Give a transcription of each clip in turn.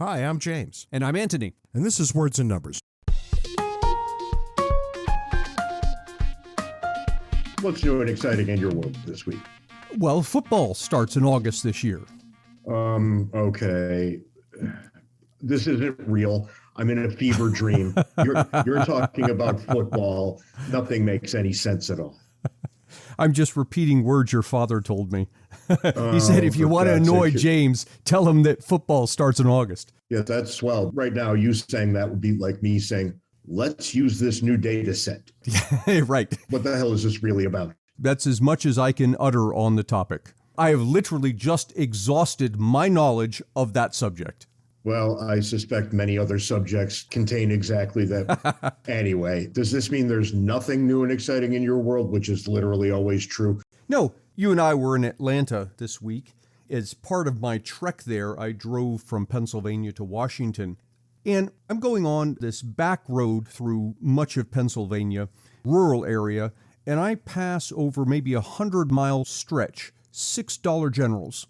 Hi, I'm James. And I'm Anthony. And this is Words and Numbers. What's new and exciting in your world this week? Well, football starts in August this year. Okay. This isn't real. I'm in a fever dream. You're talking about football. Nothing makes any sense at all. I'm just repeating words your father told me. He said, if you want to annoy James, tell him that football starts in August. Yeah, that's swell. Right now, you saying that would be like me saying, let's use this new data set. Right. What the hell is this really about? That's as much as I can utter on the topic. I have literally just exhausted my knowledge of that subject. Well, I suspect many other subjects contain exactly that. Anyway, does this mean there's nothing new and exciting in your world, which is literally always true? No, you and I were in Atlanta this week. As part of my trek there, I drove from Pennsylvania to Washington. And I'm going on this back road through much of Pennsylvania, rural area, and I pass over maybe 100-mile stretch, $6 Generals.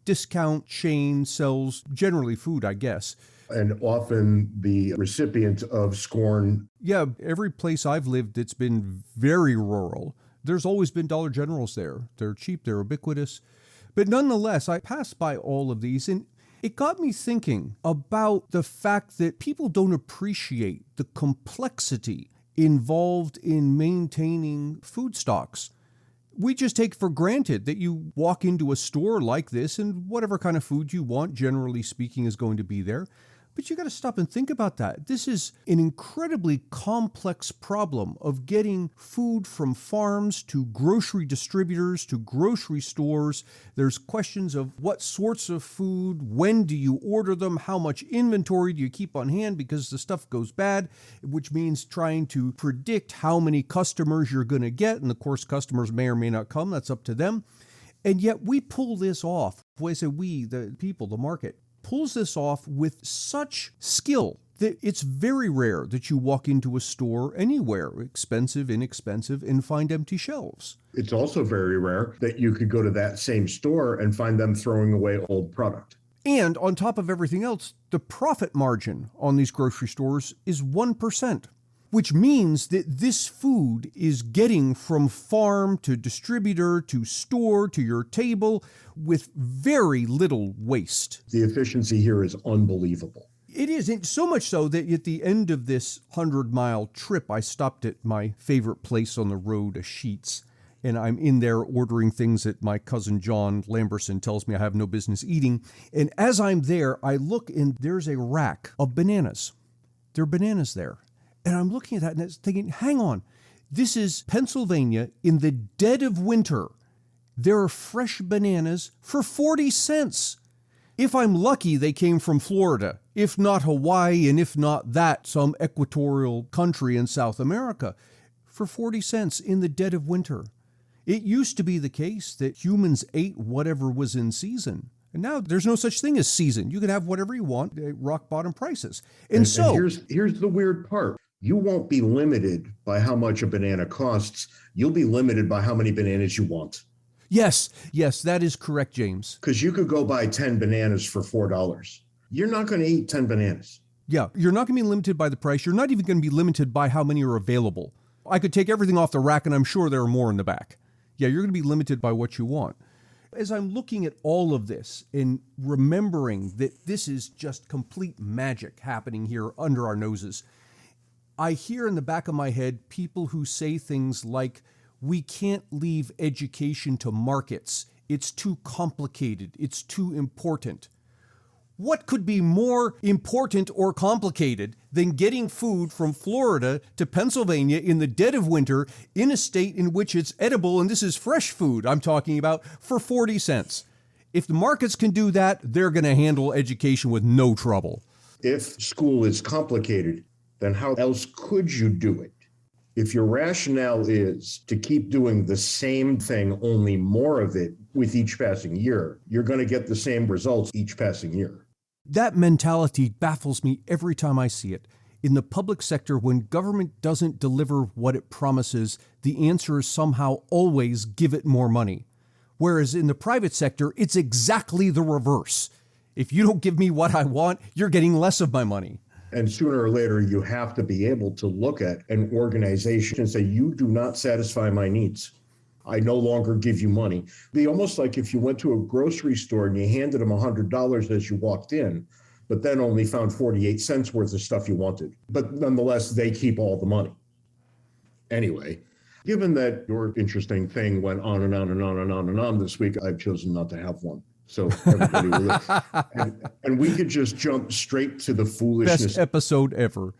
Discount chain sells generally food, I guess. And often the recipient of scorn. Yeah, every place I've lived, it's been very rural. There's always been Dollar Generals there. They're cheap, they're ubiquitous. But nonetheless, I passed by all of these, and it got me thinking about the fact that people don't appreciate the complexity involved in maintaining food stocks. We just take for granted that you walk into a store like this and whatever kind of food you want, generally speaking, is going to be there. But you got to stop and think about that. This is an incredibly complex problem of getting food from farms to grocery distributors to grocery stores. There's questions of what sorts of food, when do you order them, how much inventory do you keep on hand because the stuff goes bad, which means trying to predict how many customers you're going to get. And of course, customers may or may not come. That's up to them. And yet we pull this off. When I say we, the people, the market, pulls this off with such skill that it's very rare that you walk into a store anywhere, expensive, inexpensive, and find empty shelves. It's also very rare that you could go to that same store and find them throwing away old product. And on top of everything else, the profit margin on these grocery stores is 1%, which means that this food is getting from farm to distributor to store to your table with very little waste. The efficiency here is unbelievable. It is, and so much so that at the end of this 100-mile trip, I stopped at my favorite place on the road, a Sheetz, and I'm in there ordering things that my cousin John Lamberson tells me I have no business eating. And as I'm there, I look and there's a rack of bananas. There are bananas there. And I'm looking at that and thinking, hang on, this is Pennsylvania in the dead of winter. There are fresh bananas for 40 cents. If I'm lucky, they came from Florida, if not Hawaii, and if not that, some equatorial country in South America, for 40 cents in the dead of winter. It used to be the case that humans ate whatever was in season. And now there's no such thing as season. You can have whatever you want at rock bottom prices. And here's the weird part. You won't be limited by how much a banana costs. You'll be limited by how many bananas you want. Yes, that is correct, James. Because you could go buy 10 bananas for $4. You're not going to eat 10 bananas. Yeah, you're not going to be limited by the price. You're not even going to be limited by how many are available. I could take everything off the rack, and I'm sure there are more in the back. Yeah, you're going to be limited by what you want. As I'm looking at all of this and remembering that this is just complete magic happening here under our noses, I hear in the back of my head people who say things like, we can't leave education to markets. It's too complicated. It's too important. What could be more important or complicated than getting food from Florida to Pennsylvania in the dead of winter in a state in which it's edible, and this is fresh food I'm talking about, for 40 cents? If the markets can do that, they're going to handle education with no trouble. If school is complicated, then how else could you do it? If your rationale is to keep doing the same thing, only more of it with each passing year, you're going to get the same results each passing year. That mentality baffles me every time I see it. In the public sector, when government doesn't deliver what it promises, the answer is somehow always give it more money. Whereas in the private sector, it's exactly the reverse. If you don't give me what I want, you're getting less of my money. And sooner or later, you have to be able to look at an organization and say, you do not satisfy my needs. I no longer give you money. Be almost like if you went to a grocery store and you handed them $100 as you walked in, but then only found 48 cents worth of stuff you wanted. But nonetheless, they keep all the money. Anyway, given that your interesting thing went on and on and on and on and on this week, I've chosen not to have one. So everybody will and we could just jump straight to the foolishness. Best episode ever.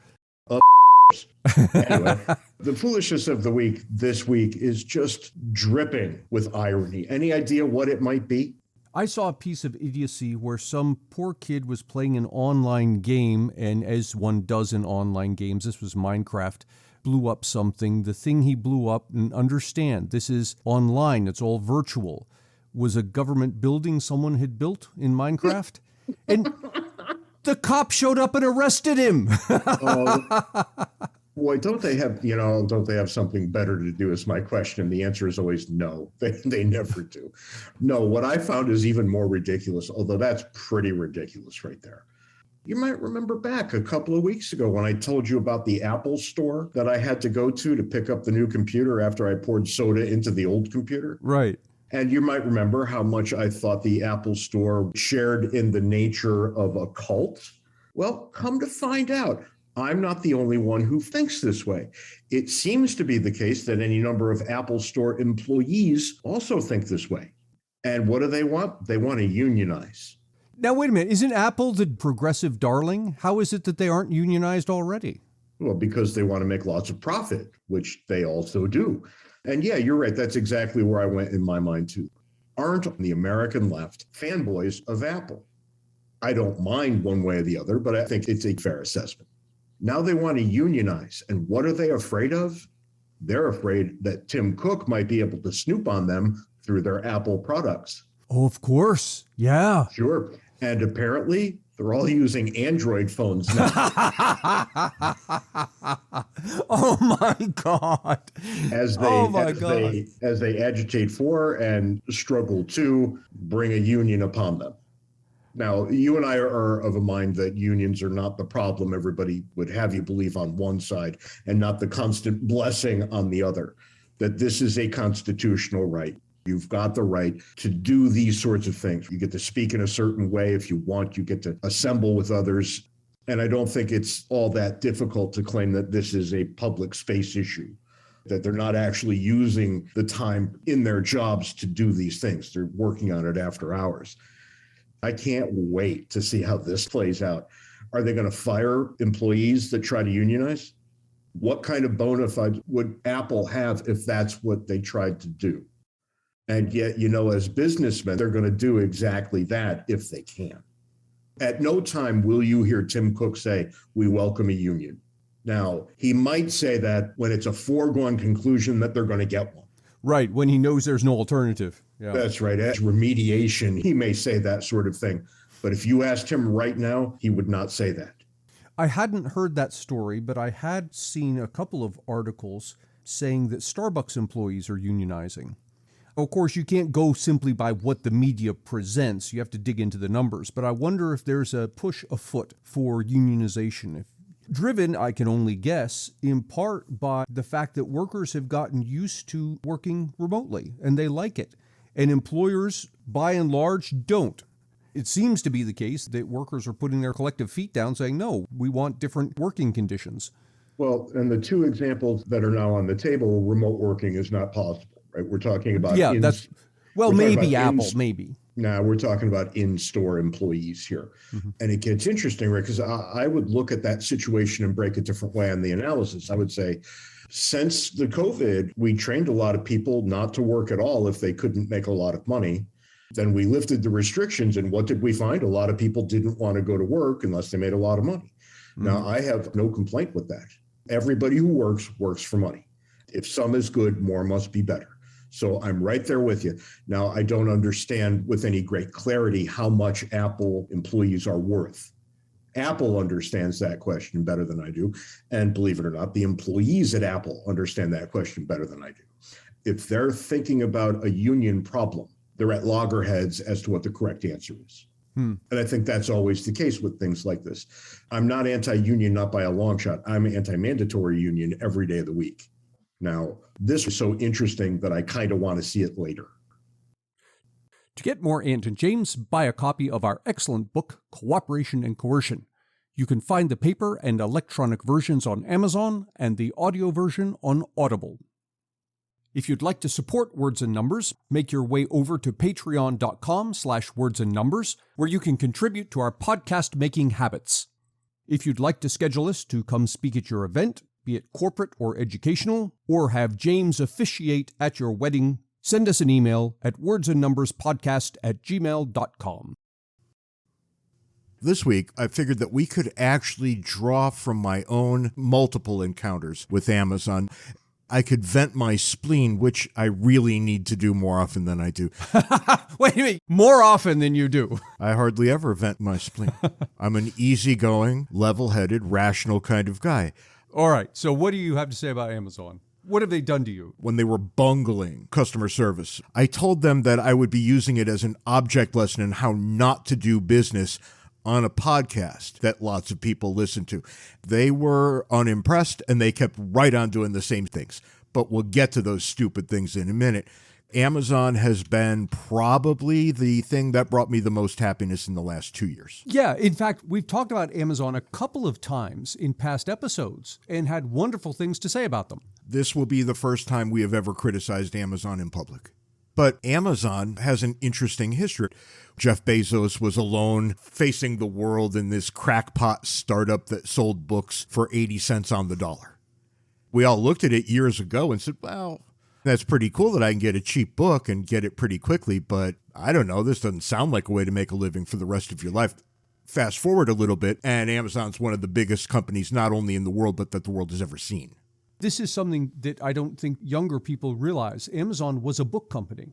Anyway, the foolishness of the week this week is just dripping with irony. Any idea what it might be? I saw a piece of idiocy where some poor kid was playing an online game, and as one does in online games, this was Minecraft, blew up something. The thing he blew up, and understand, this is online, it's all virtual, was a government building someone had built in Minecraft. And the cop showed up and arrested him. Boy, don't they have something better to do is my question. The answer is always no. They never do. No, what I found is even more ridiculous, although that's pretty ridiculous right there. You might remember back a couple of weeks ago when I told you about the Apple store that I had to go to pick up the new computer after I poured soda into the old computer. Right. And you might remember how much I thought the Apple store shared in the nature of a cult. Well, come to find out, I'm not the only one who thinks this way. It seems to be the case that any number of Apple Store employees also think this way. And what do they want? They want to unionize. Now, wait a minute. Isn't Apple the progressive darling? How is it that they aren't unionized already? Well, because they want to make lots of profit, which they also do. And yeah, you're right. That's exactly where I went in my mind, too. Aren't the American left fanboys of Apple? I don't mind one way or the other, but I think it's a fair assessment. Now they want to unionize. And what are they afraid of? They're afraid that Tim Cook might be able to snoop on them through their Apple products. Oh, of course. Yeah. Sure. And apparently they're all using Android phones now. Oh my God. As they agitate for and struggle to bring a union upon them. Now, you and I are of a mind that unions are not the problem everybody would have you believe on one side and not the constant blessing on the other, that this is a constitutional right. You've got the right to do these sorts of things. You get to speak in a certain way if you want. You get to assemble with others. And I don't think it's all that difficult to claim that this is a public space issue, that they're not actually using the time in their jobs to do these things. They're working on it after hours. I can't wait to see how this plays out. Are they going to fire employees that try to unionize? What kind of bona fide would Apple have if that's what they tried to do? And yet, as businessmen, they're going to do exactly that if they can. At no time will you hear Tim Cook say, we welcome a union. Now, he might say that when it's a foregone conclusion that they're going to get one. Right, when he knows there's no alternative. Yeah. That's right. As remediation, he may say that sort of thing. But if you asked him right now, he would not say that. I hadn't heard that story, but I had seen a couple of articles saying that Starbucks employees are unionizing. Of course, you can't go simply by what the media presents. You have to dig into the numbers. But I wonder if there's a push afoot for unionization. Driven, I can only guess, in part by the fact that workers have gotten used to working remotely, and they like it. And employers, by and large, don't. It seems to be the case that workers are putting their collective feet down saying, no, we want different working conditions. Well, and the two examples that are now on the table, remote working is not possible, right? We're talking about... Yeah, maybe Apple, maybe. No, we're talking about in-store employees here. Mm-hmm. And it gets interesting, right? Because I would look at that situation and break a different way on the analysis. I would say, since the COVID, we trained a lot of people not to work at all if they couldn't make a lot of money. Then we lifted the restrictions, and what did we find? A lot of people didn't want to go to work unless they made a lot of money. Mm-hmm. Now, I have no complaint with that. Everybody who works for money. If some is good, more must be better. So I'm right there with you. Now, I don't understand with any great clarity how much Apple employees are worth. Apple understands that question better than I do. And believe it or not, the employees at Apple understand that question better than I do. If they're thinking about a union problem, they're at loggerheads as to what the correct answer is. And I think that's always the case with things like this. I'm not anti-union, not by a long shot. I'm anti-mandatory union every day of the week. Now, this is so interesting that I kind of want to see it later. To get more Ant and James, buy a copy of our excellent book, Cooperation and Coercion. You can find the paper and electronic versions on Amazon and the audio version on Audible. If you'd like to support Words and Numbers, make your way over to patreon.com/wordsandnumbers, where you can contribute to our podcast-making habits. If you'd like to schedule us to come speak at your event, be it corporate or educational, or have James officiate at your wedding, send us an email at wordsandnumberspodcast@gmail.com. This week, I figured that we could actually draw from my own multiple encounters with Amazon. I could vent my spleen, which I really need to do more often than I do. Wait a minute, more often than you do. I hardly ever vent my spleen. I'm an easygoing, level-headed, rational kind of guy. All right, so what do you have to say about Amazon? What have they done to you? When they were bungling customer service, I told them that I would be using it as an object lesson in how not to do business on a podcast that lots of people listen to. They were unimpressed, and they kept right on doing the same things. But we'll get to those stupid things in a minute. Amazon has been probably the thing that brought me the most happiness in the last 2 years. Yeah, in fact, we've talked about Amazon a couple of times in past episodes and had wonderful things to say about them. This will be the first time we have ever criticized Amazon in public. But Amazon has an interesting history. Jeff Bezos was alone facing the world in this crackpot startup that sold books for 80 cents on the dollar. We all looked at it years ago and said, well, that's pretty cool that I can get a cheap book and get it pretty quickly, but I don't know, this doesn't sound like a way to make a living for the rest of your life. Fast forward a little bit, and Amazon's one of the biggest companies, not only in the world, but that the world has ever seen. This is something that I don't think younger people realize. Amazon was a book company.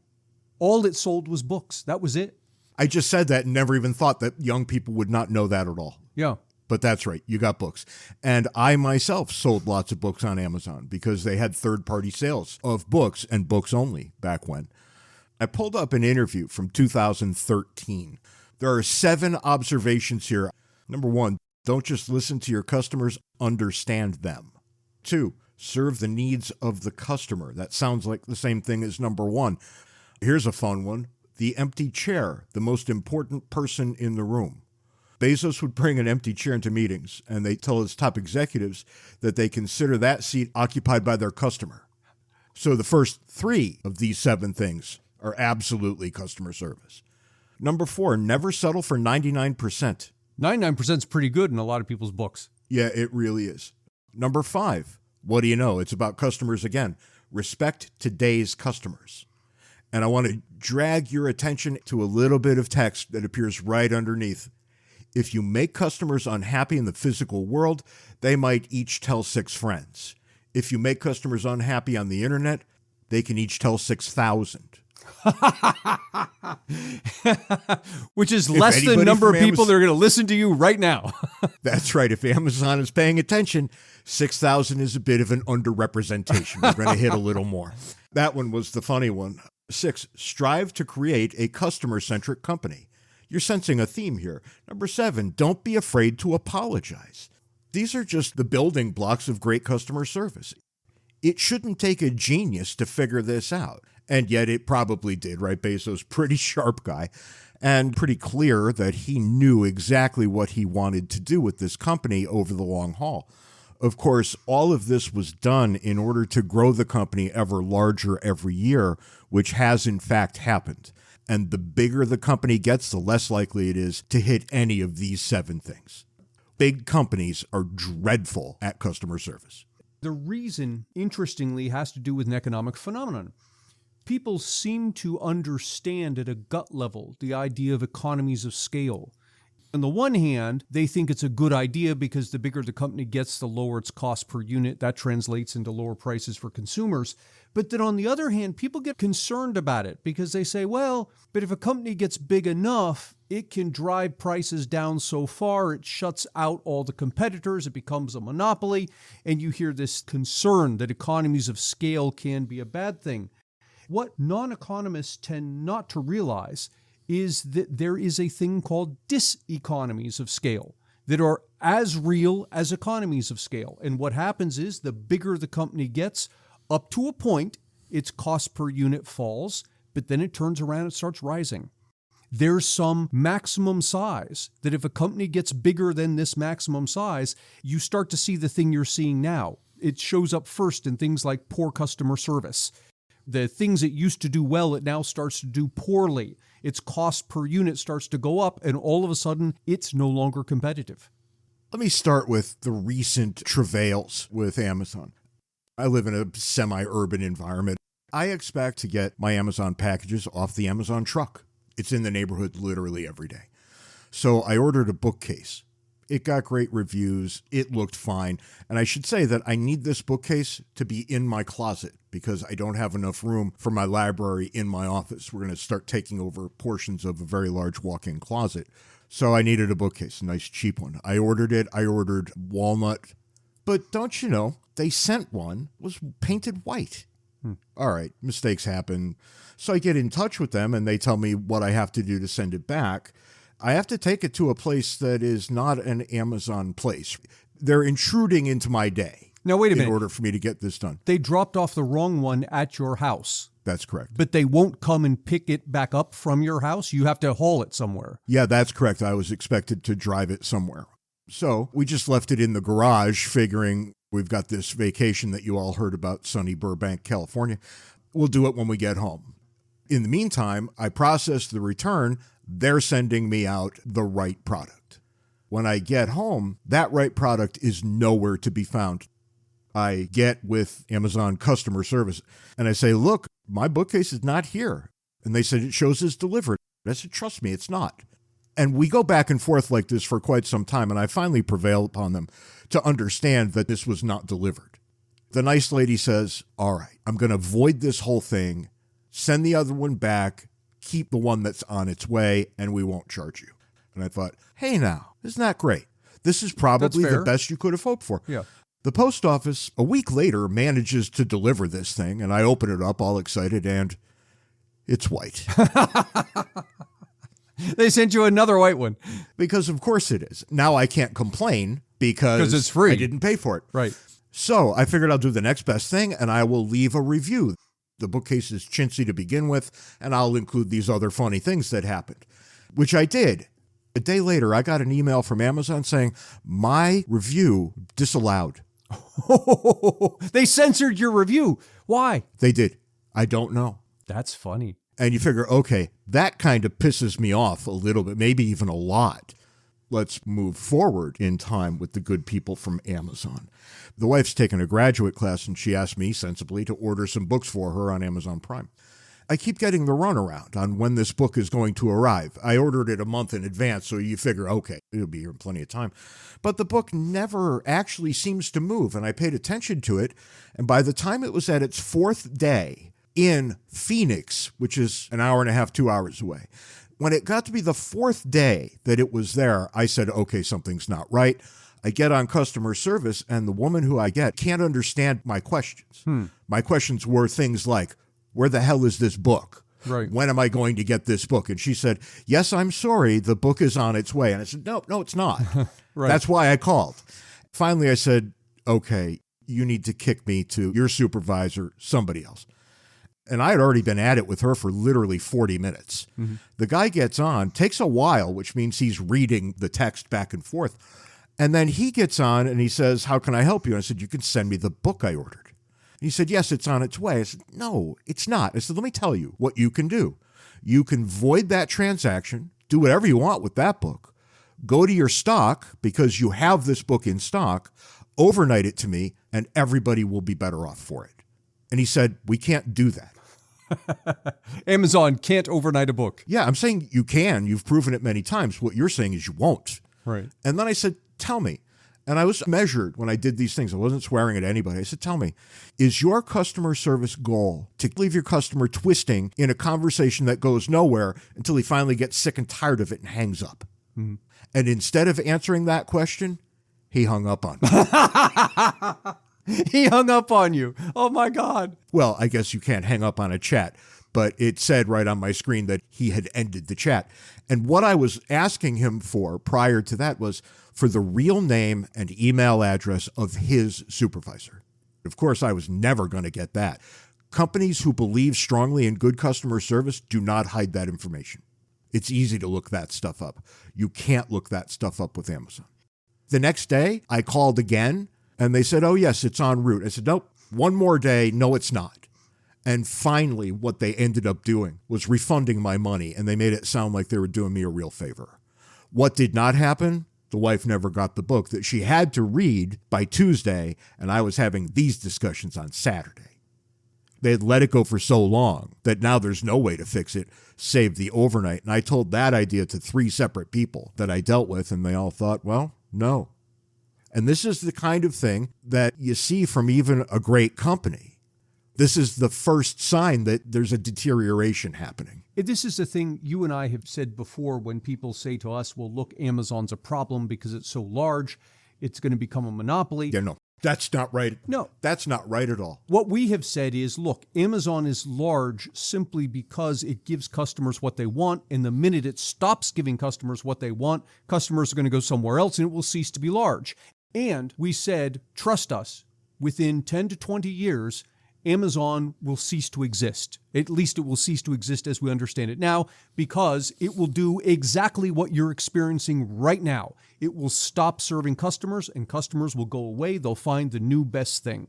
All it sold was books. That was it. I just said that and never even thought that young people would not know that at all. Yeah. But that's right. You got books. And I myself sold lots of books on Amazon because they had third-party sales of books and books only back when. I pulled up an interview from 2013. There are 7 observations here. Number 1, don't just listen to your customers, understand them. 2, serve the needs of the customer. That sounds like the same thing as number 1. Here's a fun one. The empty chair, the most important person in the room. Bezos would bring an empty chair into meetings, and they tell his top executives that they consider that seat occupied by their customer. So the first 3 of these 7 things are absolutely customer service. Number 4, never settle for 99%. 99% is pretty good in a lot of people's books. Yeah, it really is. Number 5, what do you know? It's about customers again. Respect today's customers. And I want to drag your attention to a little bit of text that appears right underneath. If you make customers unhappy in the physical world, they might each tell 6 friends. If you make customers unhappy on the internet, they can each tell 6,000. Which is less than the number of people that are going to listen to you right now. That's right. If Amazon is paying attention, 6,000 is a bit of an underrepresentation. We're going to hit a little more. That one was the funny one. 6, strive to create a customer-centric company. You're sensing a theme here. Number 7, don't be afraid to apologize. These are just the building blocks of great customer service. It shouldn't take a genius to figure this out. And yet it probably did, right? Bezos, pretty sharp guy, and pretty clear that he knew exactly what he wanted to do with this company over the long haul. Of course, all of this was done in order to grow the company ever larger every year, which has in fact happened. And the bigger the company gets, the less likely it is to hit any of these 7 things. Big companies are dreadful at customer service. The reason, interestingly, has to do with an economic phenomenon. People seem to understand at a gut level the idea of economies of scale. On the one hand, they think it's a good idea because the bigger the company gets, the lower its cost per unit. That translates into lower prices for consumers. But then on the other hand, people get concerned about it because they say, well, but if a company gets big enough, it can drive prices down so far, it shuts out all the competitors, it becomes a monopoly, and you hear this concern that economies of scale can be a bad thing. What non-economists tend not to realize is that there is a thing called diseconomies of scale that are as real as economies of scale. And what happens is the bigger the company gets, up to a point, its cost per unit falls, but then it turns around and starts rising. There's some maximum size that if a company gets bigger than this maximum size, you start to see the thing you're seeing now. It shows up first in things like poor customer service. The things it used to do well, it now starts to do poorly. Its cost per unit starts to go up, and all of a sudden, it's no longer competitive. Let me start with the recent travails with Amazon. I live in a semi-urban environment. I expect to get my Amazon packages off the Amazon truck. It's in the neighborhood literally every day. So I ordered a bookcase. It got great reviews. It looked fine. And I should say that I need this bookcase to be in my closet because I don't have enough room for my library in my office. We're going to start taking over portions of a very large walk-in closet. So I needed a bookcase, a nice cheap one. I ordered it. I ordered walnut. But don't you know, they sent one, was painted white. All right, mistakes happen. So I get in touch with them and they tell me what I have to do to send it back. I have to take it to a place that is not an Amazon place. They're intruding into my day. Now, wait a minute. In order for me to get this done. They dropped off the wrong one at your house. That's correct. But they won't come and pick it back up from your house? You have to haul it somewhere. Yeah, that's correct. I was expected to drive it somewhere. So we just left it in the garage, figuring we've got this vacation that you all heard about, sunny Burbank, California. We'll do it when we get home. In the meantime, I processed the return. They're sending me out the right product. When I get home, that right product is nowhere to be found. I get with Amazon customer service and I say, look, my bookcase is not here. And they said, it shows it's delivered. I said, trust me, it's not. And we go back and forth like this for quite some time. And I finally prevail upon them to understand that this was not delivered. The nice lady says, all right, I'm going to void this whole thing, send the other one back, keep the one that's on its way, and we won't charge you. And I thought, hey now, isn't that great? This is probably the best you could have hoped for. Yeah. The post office, a week later, manages to deliver this thing, and I open it up all excited, and it's white. They sent you another white one. Because of course it is. Now I can't complain because it's free. I didn't pay for it. Right. So I figured I'll do the next best thing, and I will leave a review. The bookcase is chintzy to begin with, and I'll include these other funny things that happened, which I did. A day later, I got an email from Amazon saying, my review disallowed. They censored your review. Why? They did. I don't know. That's funny. And you figure, okay, that kind of pisses me off a little bit, maybe even a lot. Let's move forward in time with the good people from Amazon. The wife's taken a graduate class, and she asked me sensibly to order some books for her on Amazon Prime. I keep getting the runaround on when this book is going to arrive. I ordered it a month in advance, so you figure, okay, it'll be here in plenty of time. But the book never actually seems to move, and I paid attention to it, and by the time it was at its fourth day in Phoenix, which is an hour and a half, 2 hours away, when it got to be the fourth day that it was there, I said, okay, something's not right. I get on customer service, and the woman who I get can't understand my questions. My questions were things like, where the hell is this book? Right. When am I going to get this book? And she said, yes, I'm sorry, the book is on its way. And I said, no, it's not. Right. That's why I called. Finally, I said, okay, you need to kick me to your supervisor, somebody else. And I had already been at it with her for literally 40 minutes. Mm-hmm. The guy gets on, takes a while, which means he's reading the text back and forth. And then he gets on and he says, how can I help you? And I said, you can send me the book I ordered. And he said, yes, it's on its way. I said, no, it's not. I said, let me tell you what you can do. You can void that transaction, do whatever you want with that book, go to your stock because you have this book in stock, overnight it to me, and everybody will be better off for it. And he said, we can't do that. Amazon can't overnight a book. Yeah, I'm saying you can. You've proven it many times. What you're saying is you won't. Right. And then I said, tell me. And I was measured when I did these things. I wasn't swearing at anybody. I said, tell me, is your customer service goal to leave your customer twisting in a conversation that goes nowhere until he finally gets sick and tired of it and hangs up? Mm-hmm. And instead of answering that question, he hung up on me. He hung up on you. Oh, my God. Well, I guess you can't hang up on a chat. but it said right on my screen that he had ended the chat. And what I was asking him for prior to that was for the real name and email address of his supervisor. Of course, I was never going to get that. Companies who believe strongly in good customer service do not hide that information. It's easy to look that stuff up. You can't look that stuff up with Amazon. The next day, I called again, and they said, oh, yes, it's en route. I said, nope, one more day, no, it's not. And finally, what they ended up doing was refunding my money, and they made it sound like they were doing me a real favor. What did not happen? The wife never got the book that she had to read by Tuesday, and I was having these discussions on Saturday. They had let it go for so long that now there's no way to fix it, save the overnight. And I told that idea to 3 separate people that I dealt with, and they all thought, well, no. And this is the kind of thing that you see from even a great company. This is the first sign that there's a deterioration happening. This is the thing you and I have said before when people say to us, well, look, Amazon's a problem because it's so large, it's going to become a monopoly. Yeah, no, that's not right. No. That's not right at all. What we have said is, look, Amazon is large simply because it gives customers what they want, and the minute it stops giving customers what they want, customers are going to go somewhere else and it will cease to be large. And we said, trust us, within 10 to 20 years, Amazon will cease to exist. At least it will cease to exist as we understand it now, because it will do exactly what you're experiencing right now. It will stop serving customers, and customers will go away. They'll find the new best thing.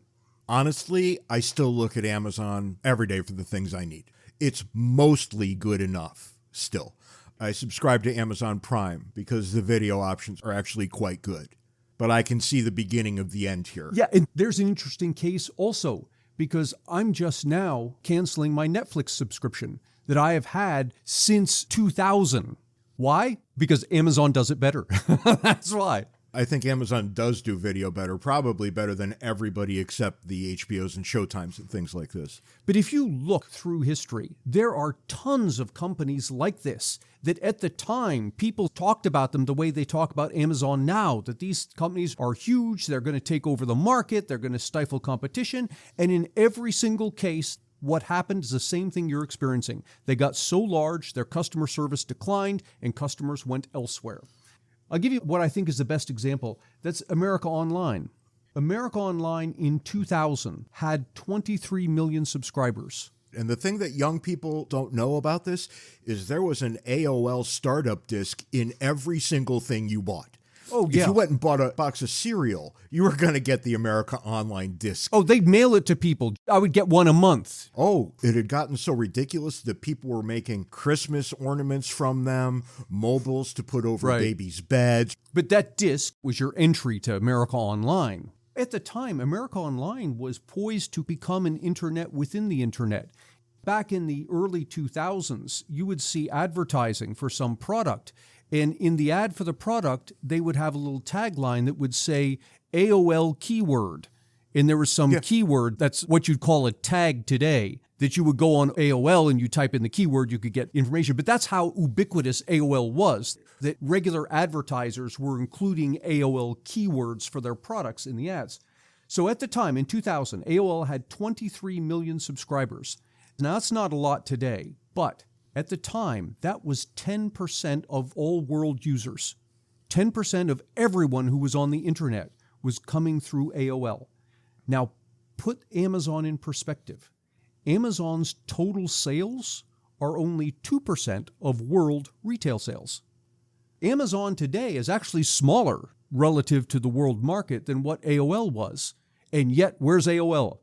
Honestly, I still look at Amazon every day for the things I need. It's mostly good enough still. I subscribe to Amazon Prime because the video options are actually quite good. But I can see the beginning of the end here. Yeah, and there's an interesting case also, because I'm just now canceling my Netflix subscription that I have had since 2000. Why? Because Amazon does it better. That's why. I think Amazon does do video better, probably better than everybody except the HBOs and Showtimes and things like this. But if you look through history, there are tons of companies like this that at the time people talked about them the way they talk about Amazon now, that these companies are huge, they're going to take over the market, they're going to stifle competition, and in every single case, what happened is the same thing you're experiencing. They got so large, their customer service declined, and customers went elsewhere. I'll give you what I think is the best example. That's America Online. America Online in 2000 had 23 million subscribers. And the thing that young people don't know about this is there was an AOL startup disc in every single thing you bought. Oh, yeah. If you went and bought a box of cereal, you were going to get the America Online disc. Oh, they'd mail it to people. I would get one a month. Oh, it had gotten so ridiculous that people were making Christmas ornaments from them, mobiles to put over babies' beds. But that disc was your entry to America Online. At the time, America Online was poised to become an internet within the internet. Back in the early 2000s, you would see advertising for some product. And in the ad for the product, they would have a little tagline that would say AOL keyword. And there was some keyword, that's what you'd call a tag today, that you would go on AOL and you type in the keyword, you could get information. But that's how ubiquitous AOL was, that regular advertisers were including AOL keywords for their products in the ads. So at the time, in 2000, AOL had 23 million subscribers. Now, that's not a lot today, but at the time, that was 10% of all world users. 10% of everyone who was on the internet was coming through AOL. Now, put Amazon in perspective. Amazon's total sales are only 2% of world retail sales. Amazon today is actually smaller relative to the world market than what AOL was. And yet, where's AOL?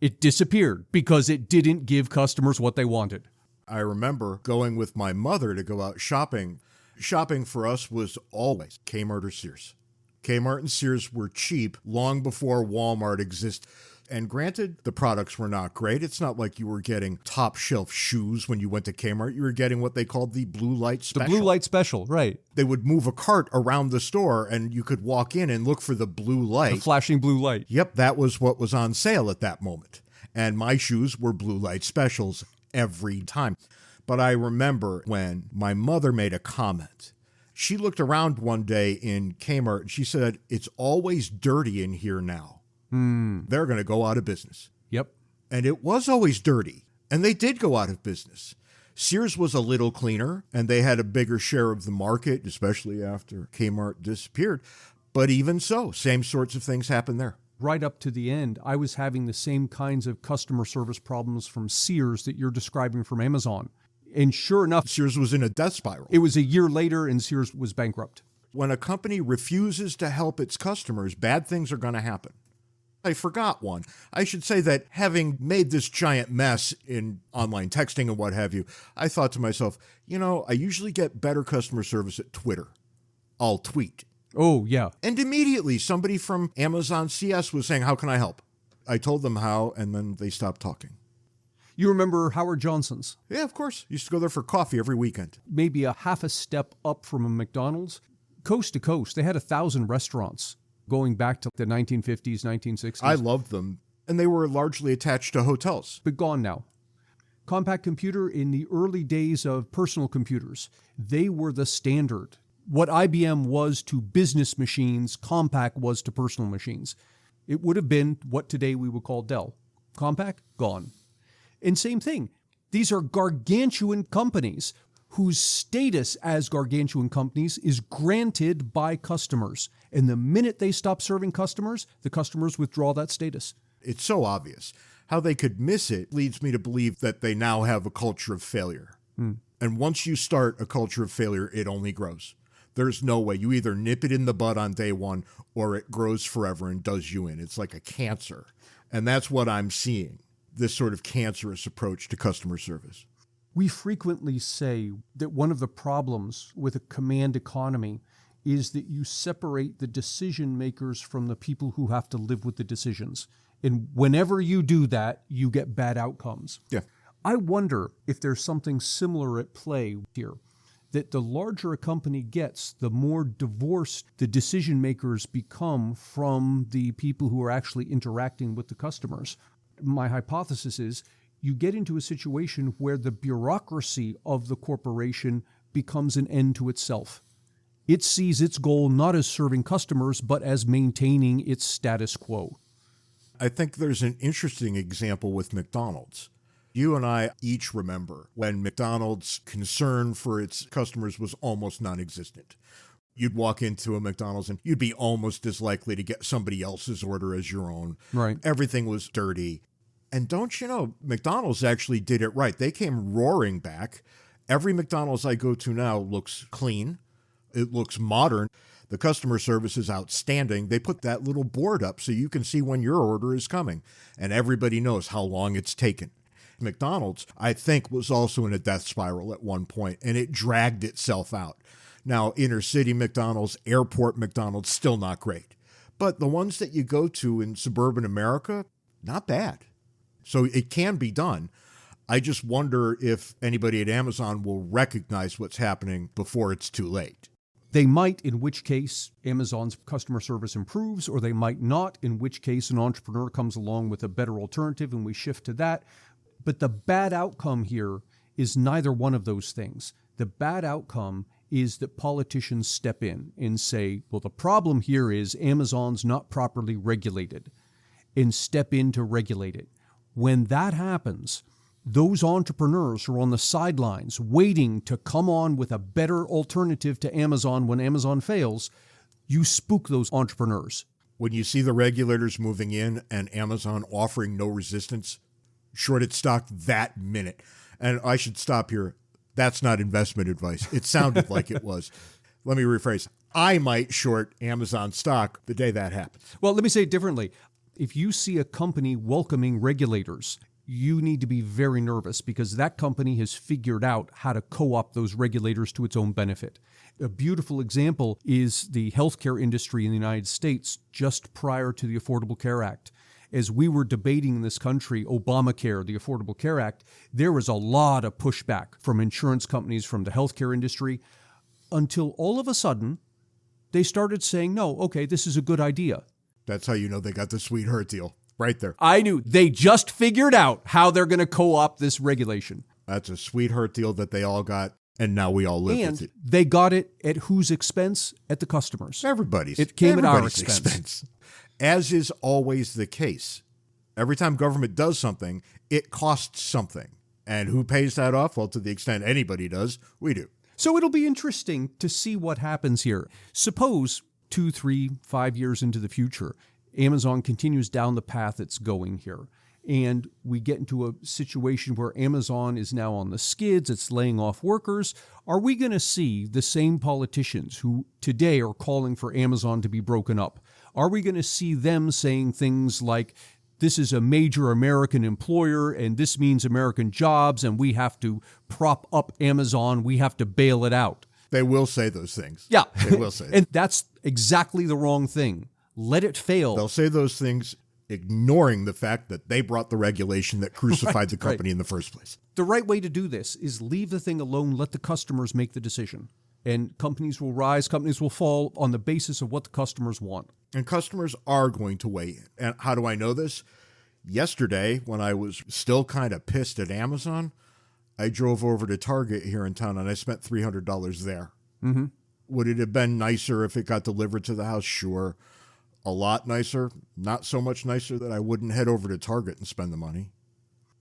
It disappeared because it didn't give customers what they wanted. I remember going with my mother to go out shopping. Shopping for us was always Kmart or Sears. Kmart and Sears were cheap long before Walmart existed. And granted, the products were not great. It's not like you were getting top shelf shoes when you went to Kmart. You were getting what they called the blue light special. The blue light special, right. They would move a cart around the store and you could walk in and look for the blue light. The flashing blue light. Yep, that was what was on sale at that moment. And my shoes were blue light specials every time. But I remember when my mother made a comment. She looked around one day in Kmart and she said, "It's always dirty in here now." They're going to go out of business. Yep. And it was always dirty. And they did go out of business. Sears was a little cleaner, and they had a bigger share of the market, especially after Kmart disappeared. But even so, same sorts of things happened there. Right up to the end, I was having the same kinds of customer service problems from Sears that you're describing from Amazon. And sure enough, Sears was in a death spiral. it was a year later and Sears was bankrupt. When a company refuses to help its customers, bad things are going to happen. I forgot one. I should say that having made this giant mess in online texting and what have you, I thought to myself, I usually get better customer service at Twitter. I'll tweet. Oh, yeah. And immediately somebody from Amazon CS was saying, how can I help? I told them how, and then they stopped talking. You remember Howard Johnson's? Yeah, of course. Used to go there for coffee every weekend. Maybe a half a step up from a McDonald's. Coast to coast, they had 1,000 restaurants going back to the 1950s, 1960s. I loved them, and they were largely attached to hotels. But gone now. Compact computer in the early days of personal computers, they were the standard. What IBM was to business machines, Compaq was to personal machines. It would have been what today we would call Dell. Compaq, gone. And same thing. These are gargantuan companies whose status as gargantuan companies is granted by customers. And the minute they stop serving customers, the customers withdraw that status. It's so obvious. How they could miss it leads me to believe that they now have a culture of failure. And once you start a culture of failure, it only grows. There's no way. You either nip it in the bud on day one or it grows forever and does you in. It's like a cancer. And that's what I'm seeing, this sort of cancerous approach to customer service. We frequently say that one of the problems with a command economy is that you separate the decision makers from the people who have to live with the decisions. And whenever you do that, you get bad outcomes. Yeah. I wonder if there's something similar at play here, that the larger a company gets, the more divorced the decision makers become from the people who are actually interacting with the customers. My hypothesis is you get into a situation where the bureaucracy of the corporation becomes an end to itself. It sees its goal not as serving customers, but as maintaining its status quo. I think there's an interesting example with McDonald's. You and I each remember when McDonald's concern for its customers was almost non-existent. You'd walk into a McDonald's and you'd be almost as likely to get somebody else's order as your own. Right. Everything was dirty. And don't you know, McDonald's actually did it right. They came roaring back. Every McDonald's I go to now looks clean. It looks modern. The customer service is outstanding. They put that little board up so you can see when your order is coming. And everybody knows how long it's taken. McDonald's, I think, was also in a death spiral at one point, and it dragged itself out. Now, inner city McDonald's, airport McDonald's, still not great. But the ones that you go to in suburban America, not bad. So it can be done. I just wonder if anybody at Amazon will recognize what's happening before it's too late. They might, in which case Amazon's customer service improves, or they might not, in which case an entrepreneur comes along with a better alternative and we shift to that. But the bad outcome here is neither one of those things. The bad outcome is that politicians step in and say, well, the problem here is Amazon's not properly regulated, and step in to regulate it. When that happens, those entrepreneurs who are on the sidelines waiting to come on with a better alternative to Amazon when Amazon fails, you spook those entrepreneurs. When you see the regulators moving in and Amazon offering no resistance, short its stock that minute. And I should stop here. That's not investment advice. It sounded like it was. Let me rephrase. I might short Amazon stock the day that happens. Well, let me say it differently. If you see a company welcoming regulators, you need to be very nervous because that company has figured out how to co-opt those regulators to its own benefit. A beautiful example is the healthcare industry in the United States just prior to the Affordable Care Act. As we were debating in this country, Obamacare, the Affordable Care Act, there was a lot of pushback from insurance companies, from the healthcare industry, until all of a sudden they started saying, no, okay, this is a good idea. That's how you know they got the sweetheart deal right there. I knew. They just figured out how they're going to co-opt this regulation. That's a sweetheart deal that they all got, and now we all live with it. And they got it at whose expense? At the customers. Everybody's. It came at our Everybody's expense. As is always the case. Every time government does something, it costs something. And who pays that off? Well, to the extent anybody does, we do. So it'll be interesting to see what happens here. Suppose 2, 3, 5 years into the future, Amazon continues down the path it's going here. And we get into a situation where Amazon is now on the skids, it's laying off workers. Are we going to see the same politicians who today are calling for Amazon to be broken up? Are we going to see them saying things like, this is a major American employer and this means American jobs and we have to prop up Amazon, we have to bail it out? They will say those things. Yeah. They will say And that's exactly the wrong thing. Let it fail. They'll say those things ignoring the fact that they brought the regulation that crucified the company in the first place. The right way to do this is leave the thing alone, let the customers make the decision. And companies will rise, companies will fall on the basis of what the customers want. And customers are going to weigh in. And how do I know this? Yesterday, when I was still kind of pissed at Amazon, I drove over to Target here in town and I spent $300 there. Mm-hmm. Would it have been nicer if it got delivered to the house? Sure. A lot nicer, not so much nicer that I wouldn't head over to Target and spend the money.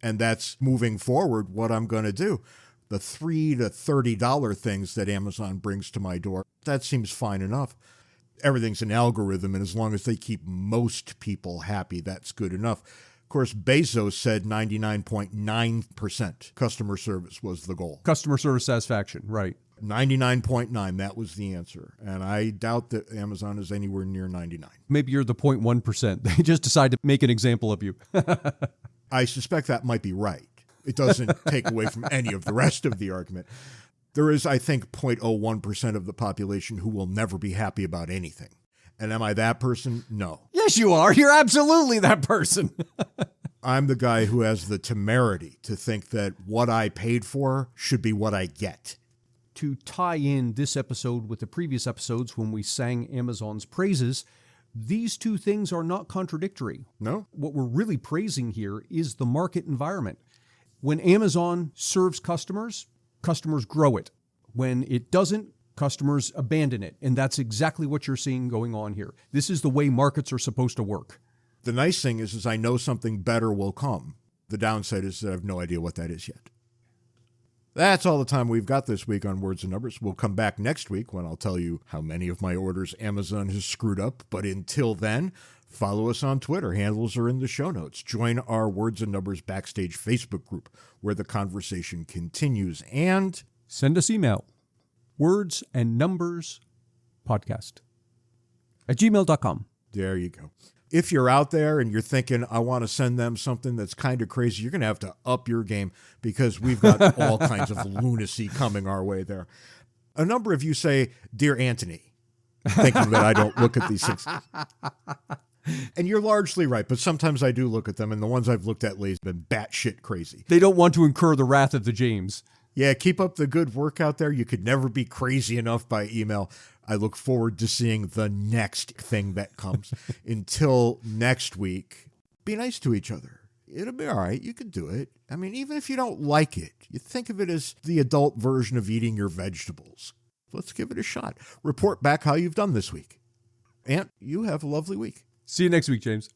And that's moving forward what I'm going to do. The $3 to $30 things that Amazon brings to my door, that seems fine enough. Everything's an algorithm, and as long as they keep most people happy, that's good enough. Of course, Bezos said 99.9% customer service was the goal. Customer service satisfaction, right. 99.9, that was the answer. And I doubt that Amazon is anywhere near 99. Maybe you're the 0.1%. They just decide to make an example of you. I suspect that might be right. It doesn't take away from any of the rest of the argument. There is, I think, 0.01% of the population who will never be happy about anything. And am I that person? No. Yes, you are. You're absolutely that person. I'm the guy who has the temerity to think that what I paid for should be what I get. To tie in this episode with the previous episodes when we sang Amazon's praises, these two things are not contradictory. No. What we're really praising here is the market environment. When Amazon serves customers, customers grow it. When it doesn't, customers abandon it. And that's exactly what you're seeing going on here. This is the way markets are supposed to work. The nice thing is I know something better will come. The downside is that I have no idea what that is yet. That's all the time we've got this week on Words and Numbers. We'll come back next week when I'll tell you how many of my orders Amazon has screwed up. But until then, follow us on Twitter. Handles are in the show notes. Join our Words and Numbers Backstage Facebook group where the conversation continues. And send us email, wordsandnumberspodcast@gmail.com. There you go. If you're out there and you're thinking, I want to send them something that's kind of crazy, you're going to have to up your game because we've got all kinds of lunacy coming our way there. A number of you say, Dear Anthony, thinking that I don't look at these things. And you're largely right, but sometimes I do look at them, and the ones I've looked at lately have been batshit crazy. They don't want to incur the wrath of the James. Yeah, keep up the good work out there. You could never be crazy enough by email. I look forward to seeing the next thing that comes. Until next week, be nice to each other. It'll be all right. You can do it. I mean, even if you don't like it, you think of it as the adult version of eating your vegetables. Let's give it a shot. Report back how you've done this week. Ant, you have a lovely week. See you next week, James.